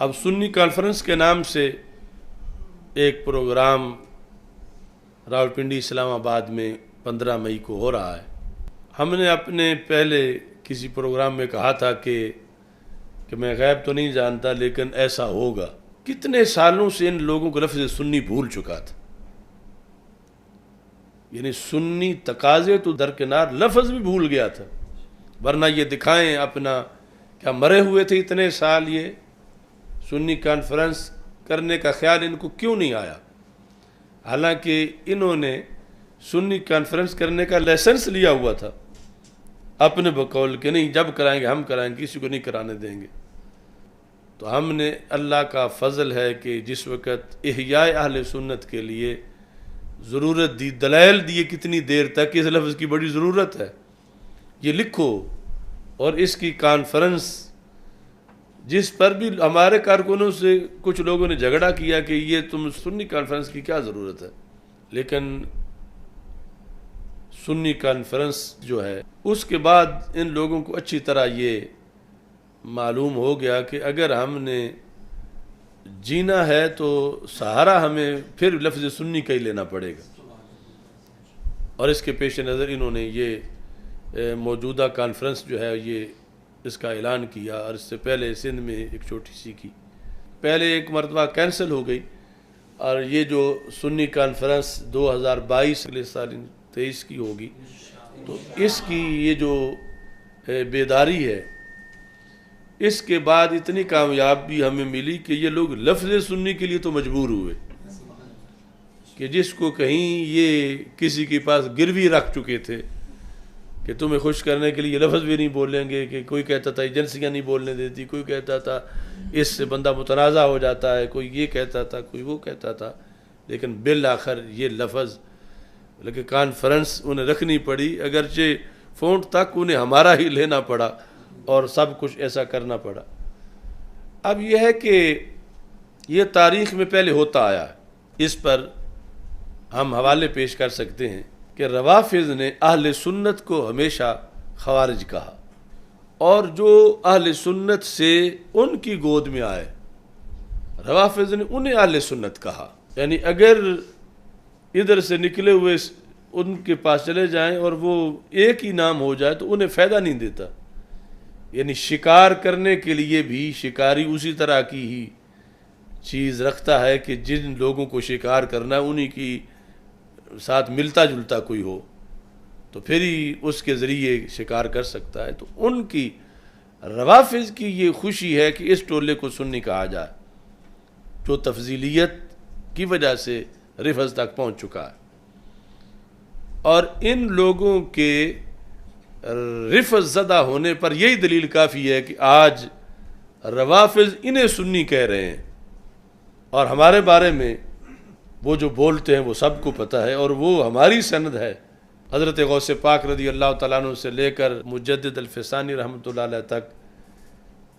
اب سنی کانفرنس کے نام سے ایک پروگرام راولپنڈی اسلام آباد میں 15 مئی کو ہو رہا ہے۔ ہم نے اپنے پہلے کسی پروگرام میں کہا تھا کہ میں غیب تو نہیں جانتا لیکن ایسا ہوگا۔ کتنے سالوں سے ان لوگوں کو لفظ سنی بھول چکا تھا، یعنی سنی تقاضے تو درکنار لفظ بھی بھول گیا تھا، ورنہ یہ دکھائیں اپنا کیا مرے ہوئے تھے اتنے سال۔ یہ سنی کانفرنس کرنے کا خیال ان کو کیوں نہیں آیا؟ حالانکہ انہوں نے سنی کانفرنس کرنے کا لائسنس لیا ہوا تھا اپنے بقول کہ نہیں، جب کرائیں گے ہم کرائیں گے، کسی کو نہیں کرانے دیں گے۔ تو ہم نے اللہ کا فضل ہے کہ جس وقت احیاء اہل سنت کے لیے ضرورت دی، دلائل دیے کتنی دیر تک اس لفظ کی بڑی ضرورت ہے، یہ لکھو۔ اور اس کی کانفرنس جس پر بھی ہمارے کارکنوں سے کچھ لوگوں نے جھگڑا کیا کہ یہ تم سنی کانفرنس کی کیا ضرورت ہے، لیکن سنی کانفرنس جو ہے اس کے بعد ان لوگوں کو اچھی طرح یہ معلوم ہو گیا کہ اگر ہم نے جینا ہے تو سہارا ہمیں پھر لفظ سنی کا ہی لینا پڑے گا۔ اور اس کے پیش نظر انہوں نے یہ موجودہ کانفرنس جو ہے یہ اس کا اعلان کیا، اور اس سے پہلے سندھ میں ایک چھوٹی سی کی، پہلے ایک مرتبہ کینسل ہو گئی، اور یہ جو سنی کانفرنس 2022 اگلے سال 23 کی ہوگی، تو اس کی یہ جو بیداری ہے، اس کے بعد اتنی کامیابی ہمیں ملی کہ یہ لوگ لفظ سنی کے لیے تو مجبور ہوئے کہ جس کو کہیں یہ کسی کے پاس گروی رکھ چکے تھے کہ تمہیں خوش کرنے کے لیے یہ لفظ بھی نہیں بولیں گے، کہ کوئی کہتا تھا ایجنسیاں نہیں بولنے دیتی، کوئی کہتا تھا اس سے بندہ متنازع ہو جاتا ہے، کوئی یہ کہتا تھا، کوئی وہ کہتا تھا، لیکن بالآخر یہ لفظ لیکن کانفرنس انہیں رکھنی پڑی، اگرچہ فونٹ تک انہیں ہمارا ہی لینا پڑا اور سب کچھ ایسا کرنا پڑا۔ اب یہ ہے کہ یہ تاریخ میں پہلے ہوتا آیا ہے، اس پر ہم حوالے پیش کر سکتے ہیں کہ روافض نے اہل سنت کو ہمیشہ خوارج کہا، اور جو اہل سنت سے ان کی گود میں آئے روافض نے انہیں اہل سنت کہا۔ یعنی اگر ادھر سے نکلے ہوئے ان کے پاس چلے جائیں اور وہ ایک ہی نام ہو جائے تو انہیں فائدہ نہیں دیتا، یعنی شکار کرنے کے لیے بھی شکاری اسی طرح کی ہی چیز رکھتا ہے کہ جن لوگوں کو شکار کرنا ہے انہی کی ساتھ ملتا جلتا کوئی ہو تو پھر ہی اس کے ذریعے شکار کر سکتا ہے۔ تو ان کی روافض کی یہ خوشی ہے کہ اس ٹولے کو سنی کہا جائے جو تفضیلیت کی وجہ سے رفض تک پہنچ چکا ہے، اور ان لوگوں کے رفض زدہ ہونے پر یہی دلیل کافی ہے کہ آج روافض انہیں سنی کہہ رہے ہیں، اور ہمارے بارے میں وہ جو بولتے ہیں وہ سب کو پتہ ہے، اور وہ ہماری سند ہے حضرت غوث پاک رضی اللہ تعالیٰ عنہ سے لے کر مجدد الفسانی رحمۃ اللہ علیہ تک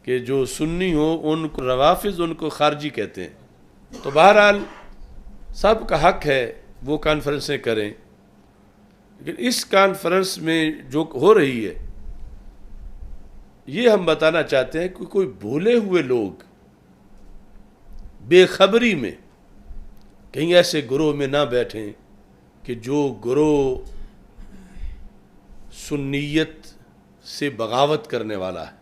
کہ جو سنی ہو ان کو روافض ان کو خارجی کہتے ہیں۔ تو بہرحال سب کا حق ہے وہ کانفرنسیں کریں، لیکن اس کانفرنس میں جو ہو رہی ہے یہ ہم بتانا چاہتے ہیں کہ کوئی بھولے ہوئے لوگ بے خبری میں کہیں ایسے گروہ میں نہ بیٹھیں کہ جو گروہ سنیت سے بغاوت کرنے والا ہے،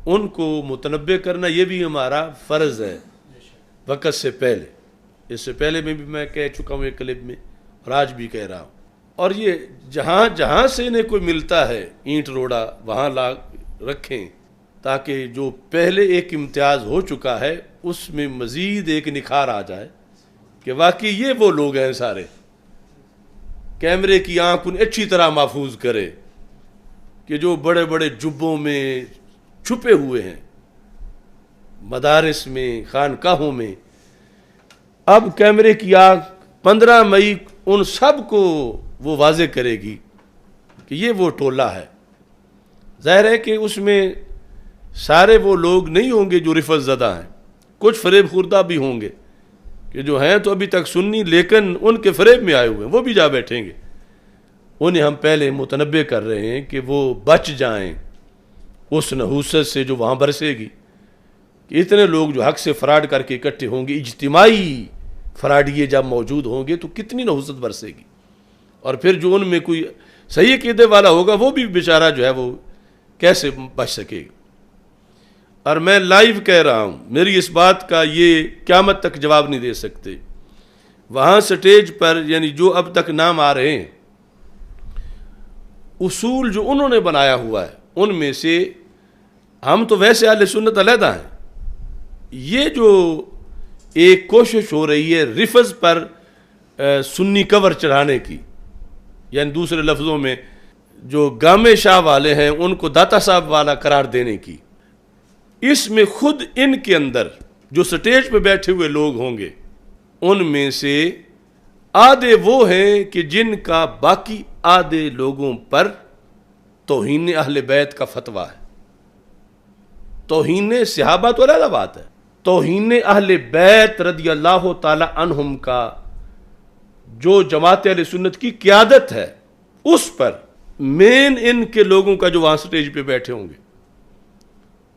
ان کو متنبہ کرنا یہ بھی ہمارا فرض ہے وقت سے پہلے۔ اس سے پہلے میں بھی میں کہہ چکا ہوں ایک کلپ میں، اور آج بھی کہہ رہا ہوں، اور یہ جہاں جہاں سے انہیں کوئی ملتا ہے اینٹ روڑا وہاں لا رکھیں تاکہ جو پہلے ایک امتیاز ہو چکا ہے اس میں مزید ایک نکھار آ جائے کہ واقعی یہ وہ لوگ ہیں سارے۔ کیمرے کی آنکھ انہیں اچھی طرح محفوظ کرے کہ جو بڑے بڑے جبوں میں چھپے ہوئے ہیں مدارس میں، خانقاہوں میں، اب کیمرے کی آنکھ 15 مئی ان سب کو وہ واضح کرے گی کہ یہ وہ ٹولہ ہے۔ ظاہر ہے کہ اس میں سارے وہ لوگ نہیں ہوں گے جو رفض زدہ ہیں، کچھ فریب خوردہ بھی ہوں گے کہ جو ہیں تو ابھی تک سنی لیکن ان کے فریب میں آئے ہوئے ہیں، وہ بھی جا بیٹھیں گے۔ انہیں ہم پہلے متنبہ کر رہے ہیں کہ وہ بچ جائیں اس نحوست سے جو وہاں برسے گی، کہ اتنے لوگ جو حق سے فراڈ کر کے اکٹھے ہوں گے، اجتماعی فراڈیے جب موجود ہوں گے تو کتنی نحوست برسے گی، اور پھر جو ان میں کوئی صحیح عقیدے والا ہوگا وہ بھی بیچارہ جو ہے وہ کیسے بچ سکے گا۔ اور میں لائیو کہہ رہا ہوں، میری اس بات کا یہ قیامت تک جواب نہیں دے سکتے۔ وہاں سٹیج پر یعنی جو اب تک نام آ رہے ہیں، اصول جو انہوں نے بنایا ہوا ہے ان میں سے ہم تو ویسے اہل سنت علیحدہ ہیں، یہ جو ایک کوشش ہو رہی ہے رفض پر سنی کور چڑھانے کی، یعنی دوسرے لفظوں میں جو گامے شاہ والے ہیں ان کو داتا صاحب والا قرار دینے کی، اس میں خود ان کے اندر جو سٹیج پہ بیٹھے ہوئے لوگ ہوں گے ان میں سے آدھے وہ ہیں کہ جن کا باقی آدھے لوگوں پر توہین اہل بیت کا فتویٰ ہے۔ توہین صحابہ تو علیحدہ بات ہے، توہین اہل بیت رضی اللہ تعالی عنہم کا جو جماعت اہل سنت کی قیادت ہے اس پر مین ان کے لوگوں کا جو وہاں سٹیج پہ بیٹھے ہوں گے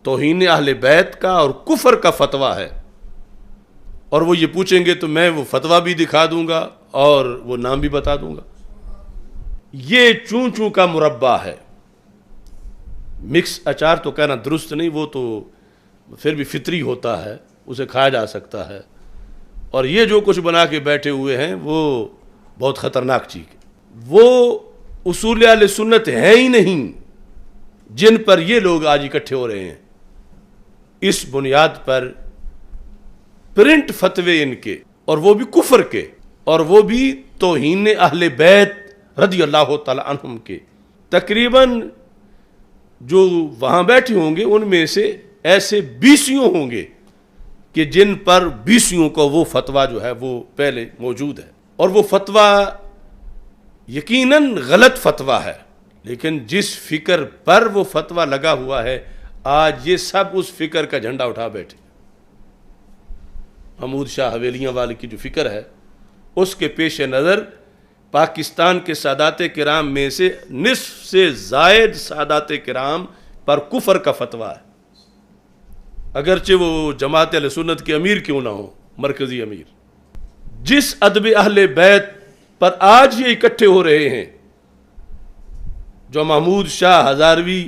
توہین اہل بیت کا اور کفر کا فتویٰ ہے، اور وہ یہ پوچھیں گے تو میں وہ فتویٰ بھی دکھا دوں گا اور وہ نام بھی بتا دوں گا۔ یہ چون چون کا مربع ہے، مکس اچار تو کہنا درست نہیں، وہ تو پھر بھی فطری ہوتا ہے، اسے کھایا جا سکتا ہے، اور یہ جو کچھ بنا کے بیٹھے ہوئے ہیں وہ بہت خطرناک چیز ہے۔ وہ اصول اہل سنت ہیں ہی نہیں جن پر یہ لوگ آج اکٹھے ہو رہے ہیں، اس بنیاد پر پرنٹ فتوے ان کے، اور وہ بھی کفر کے، اور وہ بھی توہین اہل بیت رضی اللہ تعالی عنہم کے۔ تقریباً جو وہاں بیٹھے ہوں گے ان میں سے ایسے 20 ہوں گے کہ جن پر 20 کا وہ فتویٰ جو ہے وہ پہلے موجود ہے، اور وہ فتویٰ یقیناً غلط فتویٰ ہے، لیکن جس فکر پر وہ فتویٰ لگا ہوا ہے آج یہ سب اس فکر کا جھنڈا اٹھا بیٹھے۔ محمود شاہ حویلیاں والے کی جو فکر ہے اس کے پیش نظر پاکستان کے سادات کرام میں سے نصف سے زائد سادات کرام پر کفر کا فتویٰ ہے، اگرچہ وہ جماعت اہل سنت کے امیر کیوں نہ ہو، مرکزی امیر۔ جس ادب اہل بیت پر آج یہ اکٹھے ہو رہے ہیں، جو محمود شاہ ہزاروی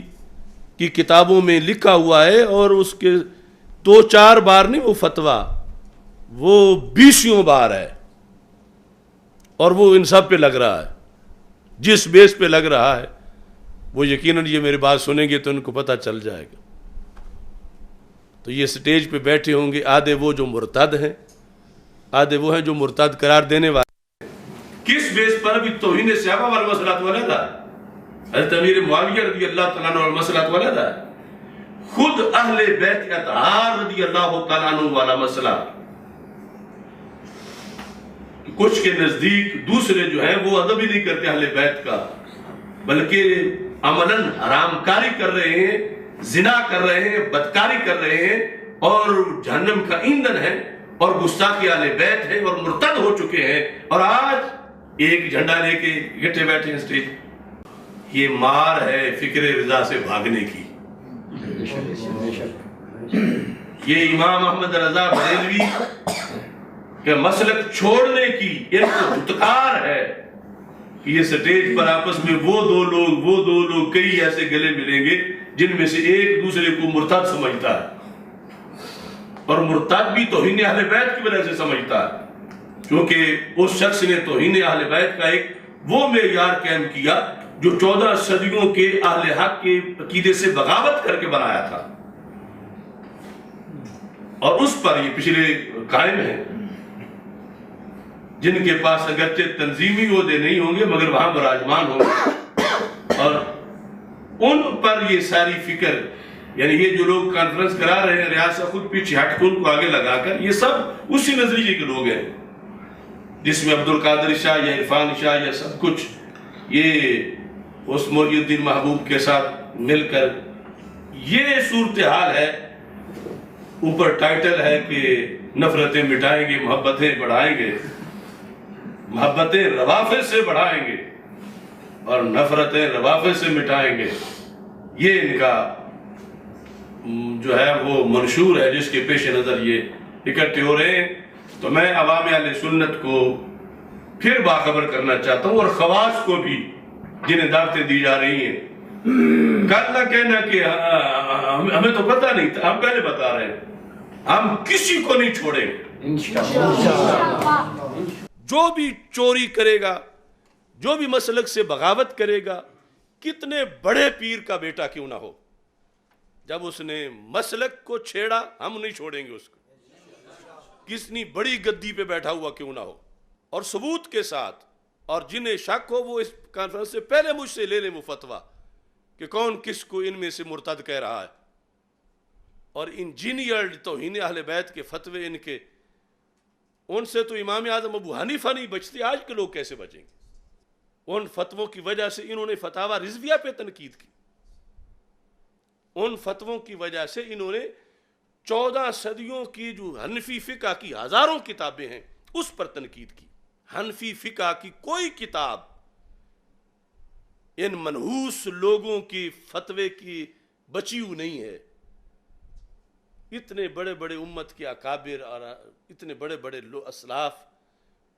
کی کتابوں میں لکھا ہوا ہے، اور اس کے 2-4 بار نہیں وہ فتویٰ، وہ 20 بار ہے، اور وہ ان سب پہ لگ رہا ہے۔ جس بیس پہ لگ رہا ہے وہ یقیناً یہ میری بات سنیں گے تو ان کو پتہ چل جائے گا۔ تو یہ سٹیج پہ بیٹھے ہوں گے آدھے وہ جو مرتد ہیں، آدھے وہ ہیں جو مرتد قرار دینے والے ہیں۔ کس بیس پر بھی توہین صحابہ والا مسئلہ تو علیحدہ ہے، حضرت امیر معاویہ رضی اللہ تعالیٰ عنہ والا مسئلہ تو علیحدہ ہے، خود اہل بیت اطہار رضی اللہ تعالیٰ عنہ والا مسئلہ، کچھ کے نزدیک دوسرے جو ہیں وہ ادب ہی نہیں کرتے اہل بیت کا، بلکہ عملاً حرام کاری کر رہے ہیں، زنا کر رہے ہیں، بدکاری کر رہے ہیں، اور جہنم کا ایندھن ہے، اور گستاخی اہل بیت ہے، اور مرتد ہو چکے ہیں، اور آج ایک جھنڈا لے کے اکٹھے بیٹھے ہیں اسٹیج۔ یہ مار ہے فکر رضا سے بھاگنے کی۔ یہ امام احمد رضا بریلوی کہ مسلک چھوڑنے کی ان کو دھتکار ہے کہ یہ سٹیج پر آپس میں وہ دو لوگ کئی ایسے گلے ملیں گے جن میں سے ایک دوسرے کو مرتد سمجھتا ہے، اور مرتد بھی توہین اہل بیت کی وجہ سے سمجھتا ہے، کیونکہ اس شخص نے توہین اہل بیت کا ایک وہ معیار قائم کیا جو 14 صدیوں کے اہل حق کے عقیدے سے بغاوت کر کے بنایا تھا، اور اس پر یہ پچھلے قائم ہیں، جن کے پاس اگرچہ تنظیمی عہدے نہیں ہوں گے مگر وہاں براجمان ہوں گے، اور ان پر یہ ساری فکر، یعنی یہ جو لوگ کانفرنس کرا رہے ہیں ریاست خود پیچھے ہٹ کے ان کو آگے لگا کر، یہ سب اسی نظریے کے لوگ ہیں، جس میں عبدالقادر شاہ یا عرفان شاہ یا سب کچھ یہ اس محی الدین محبوب کے ساتھ مل کر یہ صورتحال ہے۔ اوپر ٹائٹل ہے کہ نفرتیں مٹائیں گے، محبتیں بڑھائیں گے، محبتیں روافظ سے بڑھائیں گے اور نفرتیں روافظ سے مٹائیں گے، یہ ان کا جو ہے وہ منشور ہے، جس کے پیش نظر یہ اکٹھے ہو رہے ہیں، تو میں عوام اہل سنت کو پھر باخبر کرنا چاہتا ہوں، اور خواص کو بھی جنہیں دعوتیں دی جا رہی ہیں، کل نہ کہنا کہ ہمیں تو پتہ نہیں تھا، ہم پہلے بتا رہے ہیں، ہم کسی کو نہیں چھوڑیں گے جو بھی چوری کرے گا، جو بھی مسلک سے بغاوت کرے گا، کتنے بڑے پیر کا بیٹا کیوں نہ ہو، جب اس نے مسلک کو چھیڑا ہم نہیں چھوڑیں گے اس کو، کتنی بڑی گدی پہ بیٹھا ہوا کیوں نہ ہو، اور ثبوت کے ساتھ، اور جنہیں شک ہو وہ اس کانفرنس سے پہلے مجھ سے لے لیں وہ فتویٰ کہ کون کس کو ان میں سے مرتد کہہ رہا ہے، اور انجینئرڈ توہین اہل بیت کے فتوے ان کے، ان سے تو امام اعظم ابو حنیفہ نہیں بچتے، آج کے لوگ کیسے بچیں گے؟ ان فتووں کی وجہ سے انہوں نے فتاوی رضویہ پہ تنقید کی، ان فتووں کی وجہ سے انہوں نے 14 صدیوں کی جو حنفی فقہ کی ہزاروں کتابیں ہیں اس پر تنقید کی۔ حنفی فقہ کی کوئی کتاب ان منحوس لوگوں کی فتوے کی بچی ہوئی نہیں ہے۔ اتنے بڑے بڑے امت کے اکابر اور اتنے بڑے بڑے اسلاف،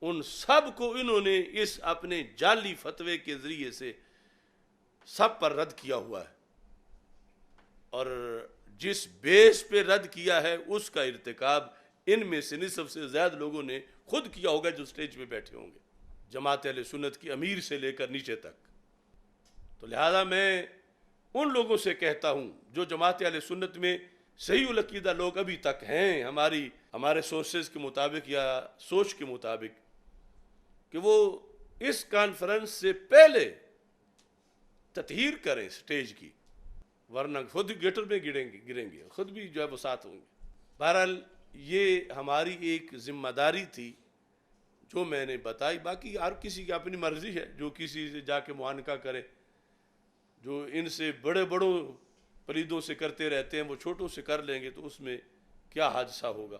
ان سب کو انہوں نے اس اپنے جعلی فتوے کے ذریعے سے سب پر رد کیا ہوا ہے، اور جس بیس پہ رد کیا ہے اس کا ارتکاب ان میں سے نصف سے زیادہ لوگوں نے خود کیا ہوگا جو سٹیج پہ بیٹھے ہوں گے، جماعت اہل سنت کی امیر سے لے کر نیچے تک۔ تو لہذا میں ان لوگوں سے کہتا ہوں جو جماعت اہل سنت میں صحیح العقیدہ لوگ ابھی تک ہیں، ہمارے سورسز کے مطابق یا سوچ کے مطابق، کہ وہ اس کانفرنس سے پہلے تطہیر کریں سٹیج کی، ورنہ خود گٹر میں گریں گے، خود بھی جو ہے وہ ساتھ ہوں گے۔ بہرحال یہ ہماری ایک ذمہ داری تھی جو میں نے بتائی، باقی ہر کسی کی اپنی مرضی ہے، جو کسی سے جا کے معانقہ کرے، جو ان سے بڑے بڑوں پلیدوں سے کرتے رہتے ہیں وہ چھوٹوں سے کر لیں گے تو اس میں کیا حادثہ ہوگا۔